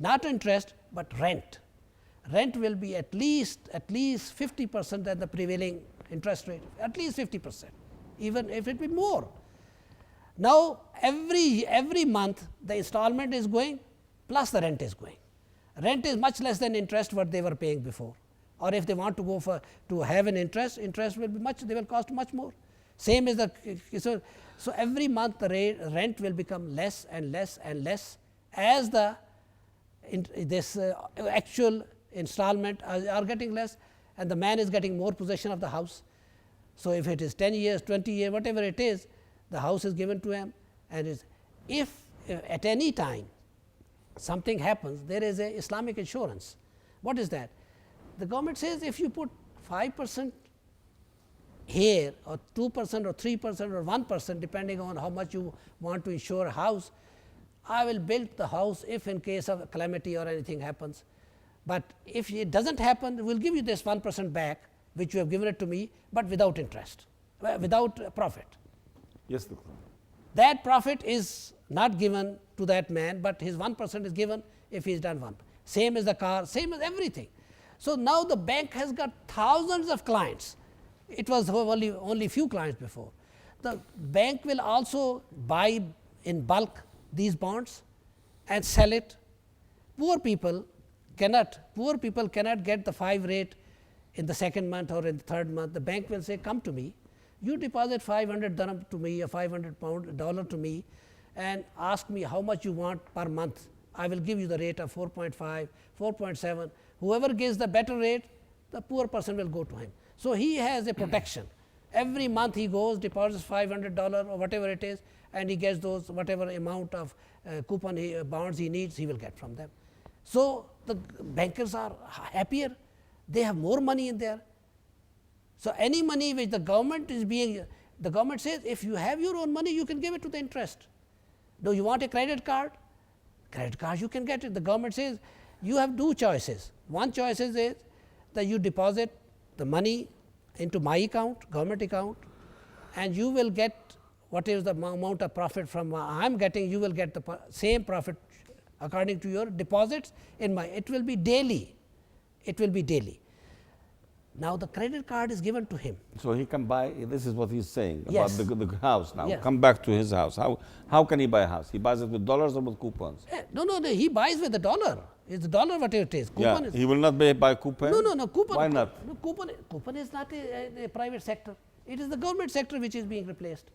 not interest, but rent. Rent will be at least 50% than the prevailing interest rate, at least 50%, even if it be more. Now, every month the installment is going plus the rent is going. Rent is much less than interest what they were paying before, or if they want to go for to have an interest will be much, they will cost much more. Same is the so every month the rent will become less and less and less as the actual installment are getting less, and the man is getting more possession of the house. So, if it is 10 years, 20 years, whatever it is, the house is given to him, and if at any time something happens, there is a Islamic insurance. What is that? The government says if you put 5% here, or 2% or 3% or 1%, depending on how much you want to insure a house, I will build the house if in case of a calamity or anything happens. But if it does not happen, we will give you this 1% back, which you have given it to me, but without interest, without profit. Yes, Doctor. That profit is not given to that man, but his 1% is given if he has done 1. Same as the car, same as everything. So, now the bank has got thousands of clients. It was only few clients before. The bank will also buy in bulk these bonds and sell it. Poor people cannot get the 5 rate in the second month or in the third month. The bank will say, come to me, you deposit 500 dirham to me or 500 dollar to me, and ask me how much you want per month. I will give you the rate of 4.5, 4.7. Whoever gives the better rate, the poor person will go to him. So, he has a protection. Every month he goes, deposits $500 or whatever it is, and he gets those whatever amount of coupon bonds he needs, he will get from them. So, the bankers are happier, they have more money in there. So, any money which the government the government says if you have your own money, you can give it to the interest. Do you want a credit card? Credit card you can get it. The government says you have 2 choices. One choice is that you deposit the money into my account, government account, and you will get what is the amount of profit from I am getting, you will get the same profit according to your deposits in my, it will be daily. Now, the credit card is given to him. So, he can buy, this is what he is saying about Yes. the house now. Yes. Come back to his house. How can he buy a house? He buys it with dollars or with coupons? No, he buys with the dollar. It's the dollar whatever it is. Coupon is, He will not buy coupon? No, coupon. Why not? No, coupon is not a private sector. It is the government sector which is being replaced.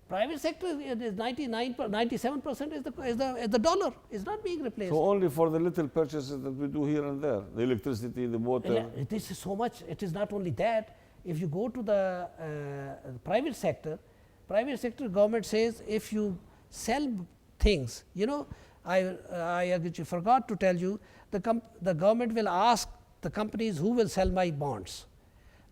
Private sector is 97% is the dollar, is not being replaced. So, only for the little purchases that we do here and there, the electricity, the water. This is so much, it is not only that. If you go to the private sector government says if you sell things, I forgot to tell you, the government will ask the companies who will sell my bonds.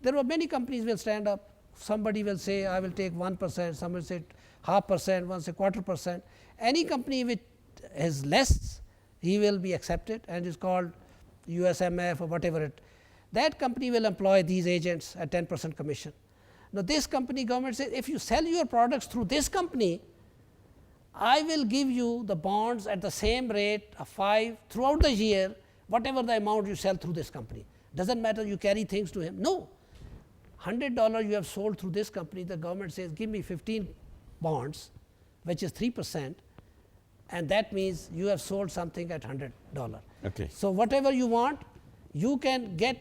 There are many companies will stand up. Somebody will say I will take 1%, some will say 0.5%, one say 1/4%. Any company which has less, he will be accepted and is called USMF or whatever it. That company will employ these agents at 10% commission. Now, this company government says if you sell your products through this company, I will give you the bonds at the same rate of 5 throughout the year, whatever the amount you sell through this company. Does not matter you carry things to him. No. $100 you have sold through this company, the government says give me 15 bonds, which is 3%, and that means you have sold something at $100. Okay. So, whatever you want, you can get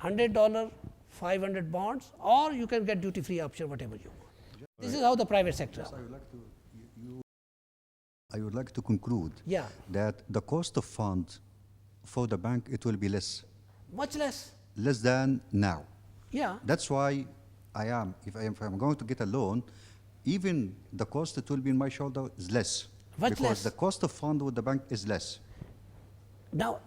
$100, 500 bonds, or you can get duty free option, whatever you want. This is how the private sector. Yes, I would like to conclude that the cost of funds for the bank, it will be less. Much less. Less than now. Yeah. That's why if I'm going to get a loan, even the cost that will be in my shoulder is less. Much because less. the cost of fund with the bank is less. Now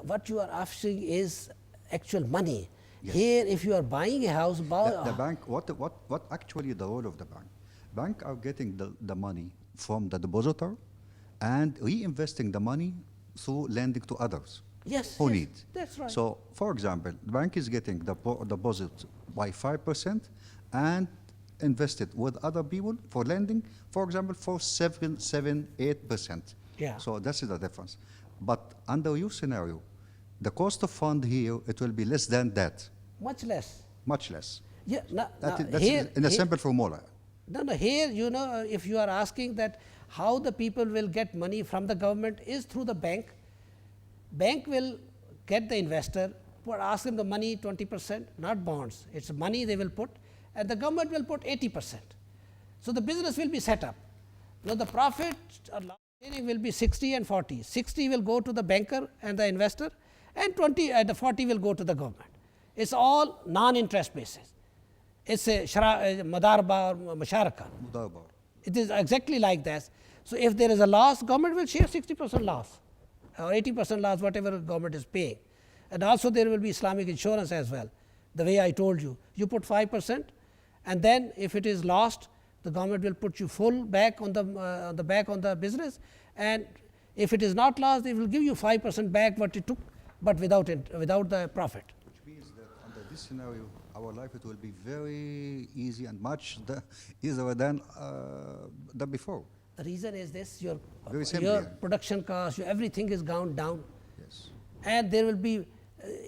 what you are asking is actual money. Yes. Here, if you are buying a house, The bank, what actually the role of the bank? Bank are getting the money from the depositor and reinvesting the money through lending to others. Yes, who yes, need. that's right. So, for example, the bank is getting the deposit by 5% and invested with other people for lending, for example, for 7, 8%. Yeah. So that's the difference. But under your scenario, the cost of fund here, it will be less than that, Much less. much less. Yeah, That's in a simple formula. No, here, if you are asking that how the people will get money from the government is through the bank. Bank will get the investor, ask him the money 20%, not bonds. It's money they will put, and the government will put 80%. So the business will be set up. Now the profit or loss sharing will be 60 and 40. 60 will go to the banker and the investor, and 40 will go to the government. It's all non-interest basis. It's a madarba or musharaka. Mudarba. It is exactly like that. So if there is a loss, government will share 60% loss or 80% loss, whatever government is paying. And also there will be Islamic insurance as well. The way I told you, you put 5%, and then if it is lost, the government will put you full back on the business, and if it is not lost, they will give you 5% back what it took, but without the profit. Which means that under this scenario, our life it will be very easy and much easier than before. The reason is this: your Very simple, your yeah. production cost, everything is gone down, Yes. and there will be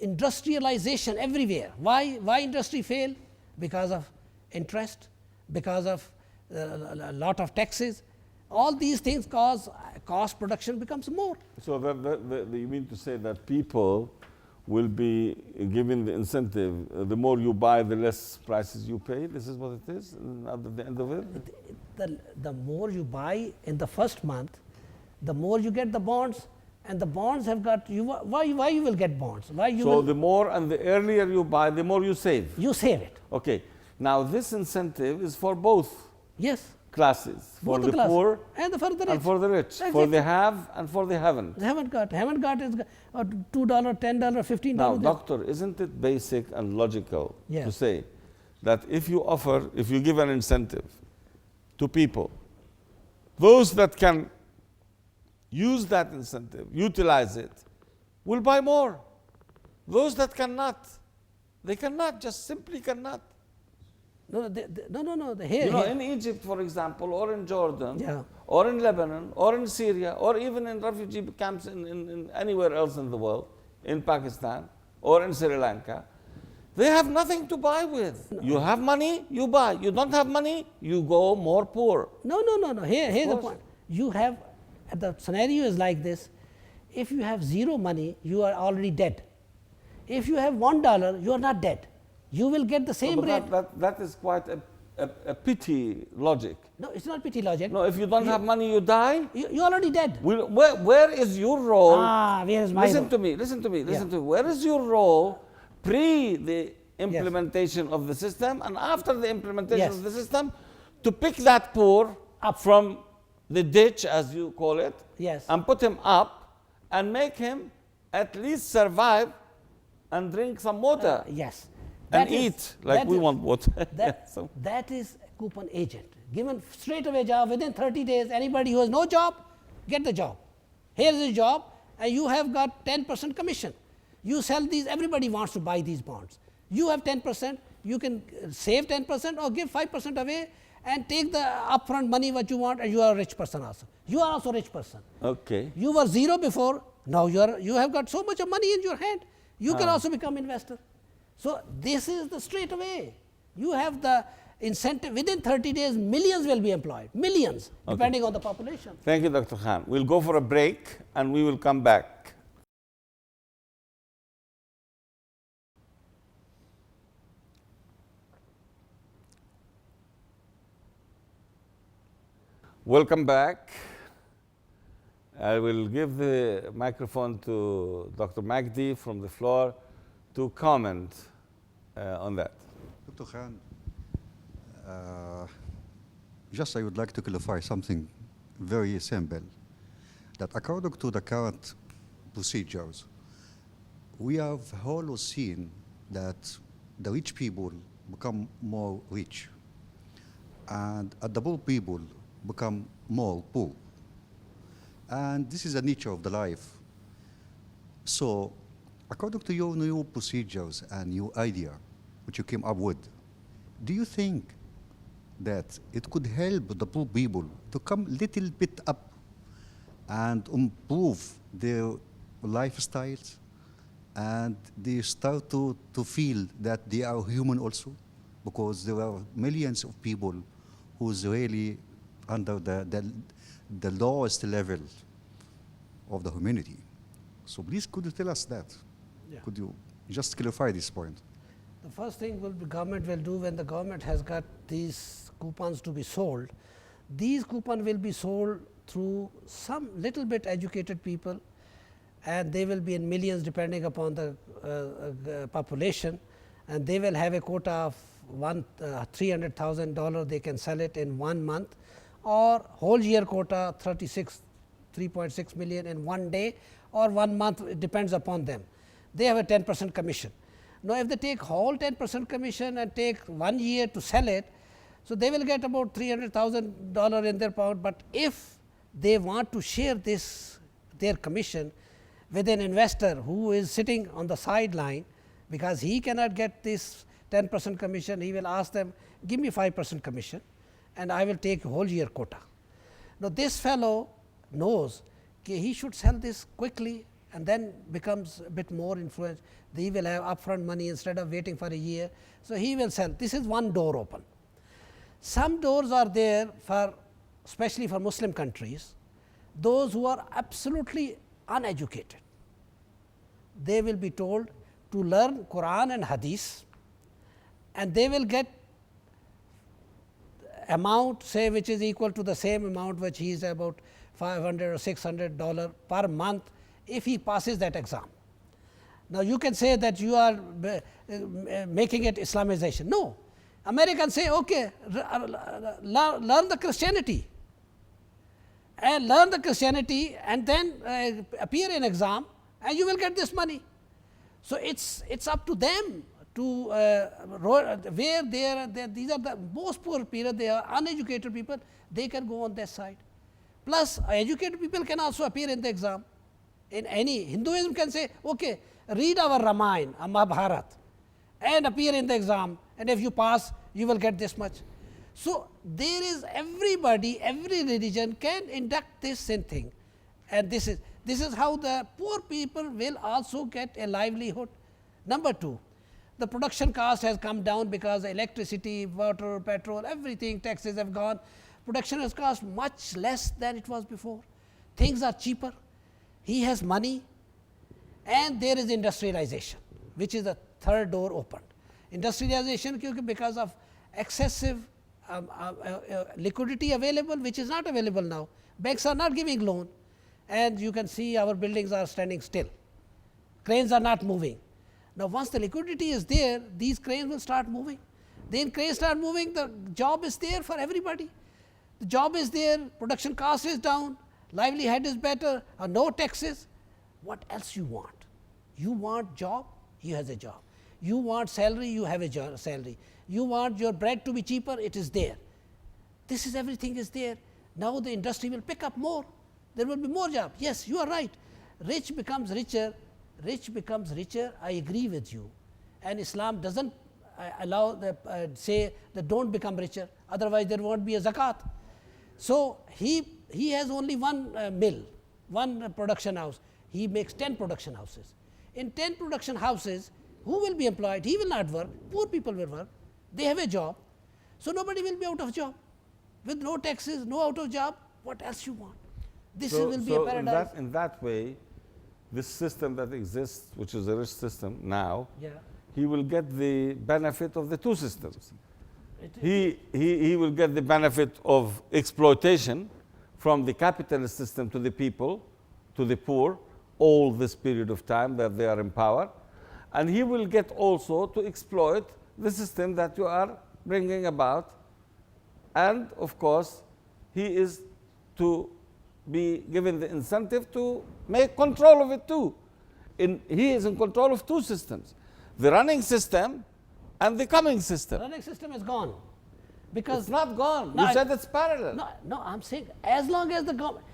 industrialization everywhere. Why industry fail? Because of interest, because of a lot of taxes. All these things cause cost production becomes more. So you mean to say that people will be given the incentive, the more you buy, the less prices you pay? This is what it is at the end of it? The more you buy in the first month, the more you get the bonds, and the bonds have got you. Why you will get bonds? So the more and the earlier you buy, the more you save. You save it. Okay. Now this incentive is for both Yes. classes, for Both the classes. poor And for the rich. and for the rich, for Exactly. the have and for the haven't. They haven't got is $2, $10, $15. Now, doctor, isn't it basic and logical Yes. to say that if you give an incentive to people, those that can use that incentive, utilize it, will buy more. Those that cannot, they cannot, just simply cannot. No. Here, In Egypt, for example, or in Jordan, Yeah. or in Lebanon, or in Syria, or even in refugee camps in anywhere else in the world, in Pakistan, or in Sri Lanka, they have nothing to buy with. You have money, you buy. You don't have money, you go more poor. No. Here's the course. point. You have, the scenario is like this. If you have zero money, you are already dead. If you have $1, you are not dead. You will get the same But rate. that is quite a pity logic. No, it's not pity logic. No, if you don't have money, you die. You're already dead. Where is your role? Where is my Listen role? to me, listen to me, listen Yeah. to me. Where is your role pre the implementation of the system and after the implementation Yes. of the system to pick that poor Up. from the ditch, as you call it, Yes. and put him up and make him at least survive and drink some water Yes. and That is- eat like that we is- want water. That, So- that is a coupon agent. Given straight away job within 30 days, anybody who has no job, get the job. Here's a job, and you have got 10% commission. You sell these, everybody wants to buy these bonds. You have 10%, you can save 10% or give 5% away and take the upfront money what you want, and you are a rich person also. You are also a rich person. Okay. You were zero before, now you have got so much of money in your hand. You can also become investor. So this is the straight away. You have the incentive within 30 days, millions will be employed, millions, depending on the population. Thank you, Dr. Khan. We'll go for a break and we will come back. Welcome back. I will give the microphone to Dr. Magdi from the floor to comment on that. Dr. Khan, just I would like to clarify something very simple, that according to the current procedures, we have always seen that the rich people become more rich and the poor people become more poor. And this is the nature of the life. So, according to your new procedures and your idea, which you came up with, do you think that it could help the poor people to come little bit up and improve their lifestyles, and they start to feel that they are human also, because there are millions of people who's really under the lowest level of the humanity. So please, could you tell us that? Yeah. Could you just clarify this point? The first thing will the government will do, when the government has got these coupons to be sold, these coupons will be sold through some little bit educated people, and they will be in millions depending upon the population, and they will have a quota of $300,000. They can sell it in 1 month, or whole year quota 3.6 million in 1 day or 1 month, it depends upon them. They have a 10% commission. Now, if they take whole 10% commission and take 1 year to sell it, so they will get about $300,000 in their pound. But if they want to share this their commission with an investor who is sitting on the sideline, because he cannot get this 10% commission, he will ask them, give me 5% commission and I will take whole year quota. Now, this fellow knows he should sell this quickly and then becomes a bit more influential. He will have upfront money instead of waiting for a year. So, he will sell. This is one door open. Some doors are there for, especially for Muslim countries, those who are absolutely uneducated. They will be told to learn Quran and Hadith, and they will get amount, say, which is equal to the same amount which he is about $500 or $600 per month if he passes that exam. Now, you can say that you are making it Islamization. No, Americans say, okay, learn the Christianity, and learn the Christianity and then appear in exam and you will get this money. So, it's up to them to where they are, these are the most poor people, they are uneducated people, they can go on their side. Plus, educated people can also appear in the exam. In any Hinduism can say, okay, read our Ramayana, Mahabharata, and appear in the exam, and if you pass, you will get this much. So, there is everybody, every religion can induct this same thing, and this is how the poor people will also get a livelihood. Number 2, the production cost has come down because electricity, water, petrol, everything, taxes have gone. Production has cost much less than it was before. Things are cheaper. He has money, and there is industrialization, which is the third door opened. Industrialization because of excessive liquidity available, which is not available now. Banks are not giving loan, and you can see our buildings are standing still. Cranes are not moving. Now, once the liquidity is there, these cranes will start moving. Then cranes start moving, the job is there for everybody. The job is there, production cost is down, livelihood is better, no taxes. What else you want? You want job, he has a job. You want salary, you have a salary. You want your bread to be cheaper, it is there. This is everything is there. Now, the industry will pick up more. There will be more job. Yes, you are right. Rich becomes richer. Rich becomes richer, I agree with you, and Islam doesn't allow say that don't become richer, otherwise there won't be a zakat. So, he has only one mill, one production house, he makes 10 production houses. In 10 production houses, who will be employed? He will not work, poor people will work, they have a job. So, nobody will be out of job. With no taxes, no out of job, what else you want? This will be a paradise. In that way, this system that exists, which is a rich system now, he will get the benefit of the two systems. He will get the benefit of exploitation from the capitalist system to the people, to the poor, all this period of time that they are in power. And he will get also to exploit the system that you are bringing about. And of course, he is to be given the incentive to make control of it too. He is in control of two systems, the running system and the coming system. The running system is gone. Because it's not gone. You said it's parallel. No, I'm saying as long as the government,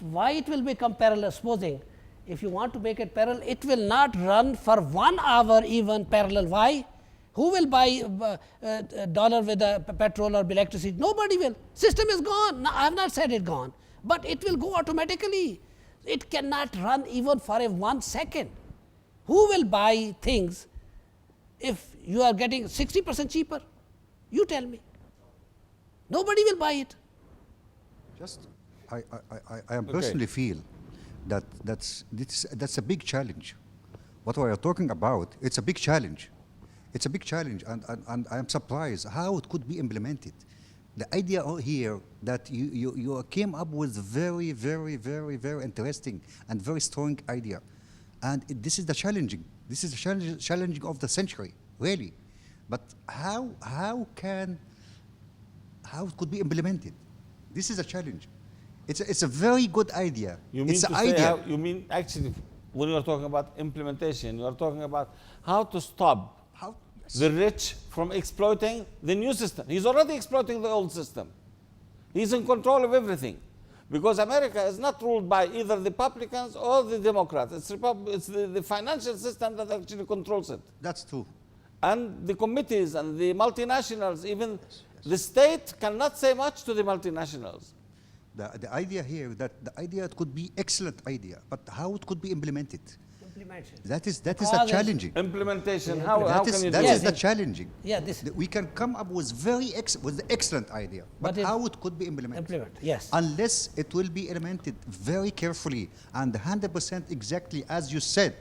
why it will become parallel? Supposing if you want to make it parallel, it will not run for 1 hour even parallel. Why? Who will buy dollar with petrol or electricity? Nobody will. System is gone. No, I have not said it gone. but it will go automatically. It cannot run even for a 1 second. Who will buy things if you are getting 60% cheaper? You tell me. Nobody will buy it. Just, I am personally feel that that's a big challenge. What we are talking about, it's a big challenge. It's a big challenge, and I am surprised how it could be implemented. The idea here that you came up with very, very, very, very interesting and very strong idea. And this is the challenging. This is the challenging of the century, really. But how it could be implemented? This is a challenge. It's a very good idea. You mean it's to an say idea. how, you mean actually when you are talking about implementation, you are talking about how to stop How? the rich from exploiting the new system. He's already exploiting the old system. He's in control of everything. Because America is not ruled by either the Republicans or the Democrats. It's the financial system that actually controls it. That's true. And the committees and the multinationals, even the state cannot say much to the multinationals. The idea here, that the idea it could be excellent idea, but how it could be implemented? Implementation. That is the Because challenging. Implementation, Yeah. how That can is you that do is it? the challenging. Yeah, this We can come up with with the excellent idea, but But it- how it could be implemented? yes. Unless it will be implemented very carefully and 100% exactly as you said,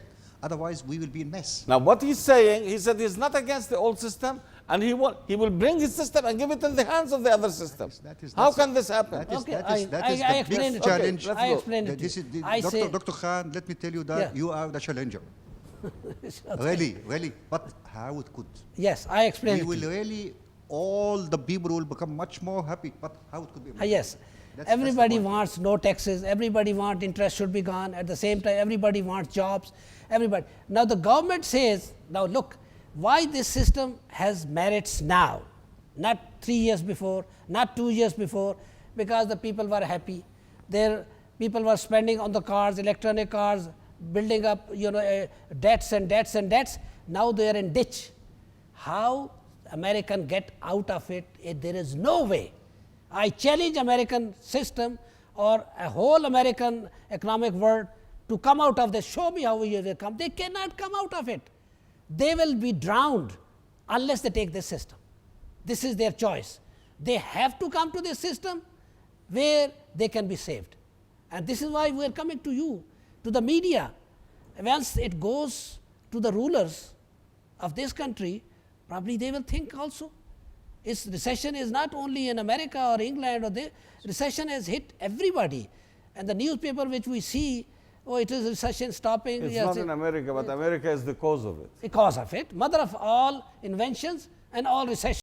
otherwise we will be in mess. Now what he's saying, he said he's not against the old system, and he will bring his system and give it in the hands of the other system. How can this happen? That is, Okay, that is, that I is the explained big it. challenge. Let's I go. explained it. This to is you. the, I say, Dr. Khan, let me tell you that Yeah. you are the challenger. okay. Really. But how it could? Yes, I explained We it. to will you. really, all the people will become much more happy, but how it could be implemented? Yes. That's Everybody the point. wants no taxes. Everybody wants interest should be gone. At the same time, everybody wants jobs. Everybody. Now the government says, now look, why this system has merits now, not 3 years before, not 2 years before, because the people were happy. People were spending on the cars, electronic cars, building up, debts and debts and debts. Now they are in ditch. How American get out of it? There is no way. I challenge American system or a whole American economic world to come out of this. Show me how they will come. They cannot come out of it. They will be drowned unless they take this system. This is their choice. They have to come to this system where they can be saved. And this is why we are coming to you, to the media. Once it goes to the rulers of this country, probably they will think also. Recession is not only in America or England, recession has hit everybody. And the newspaper which we see, oh, it is recession stopping. It's yes, not in America, but America is the cause of it. the cause of it, mother of all inventions and all recession.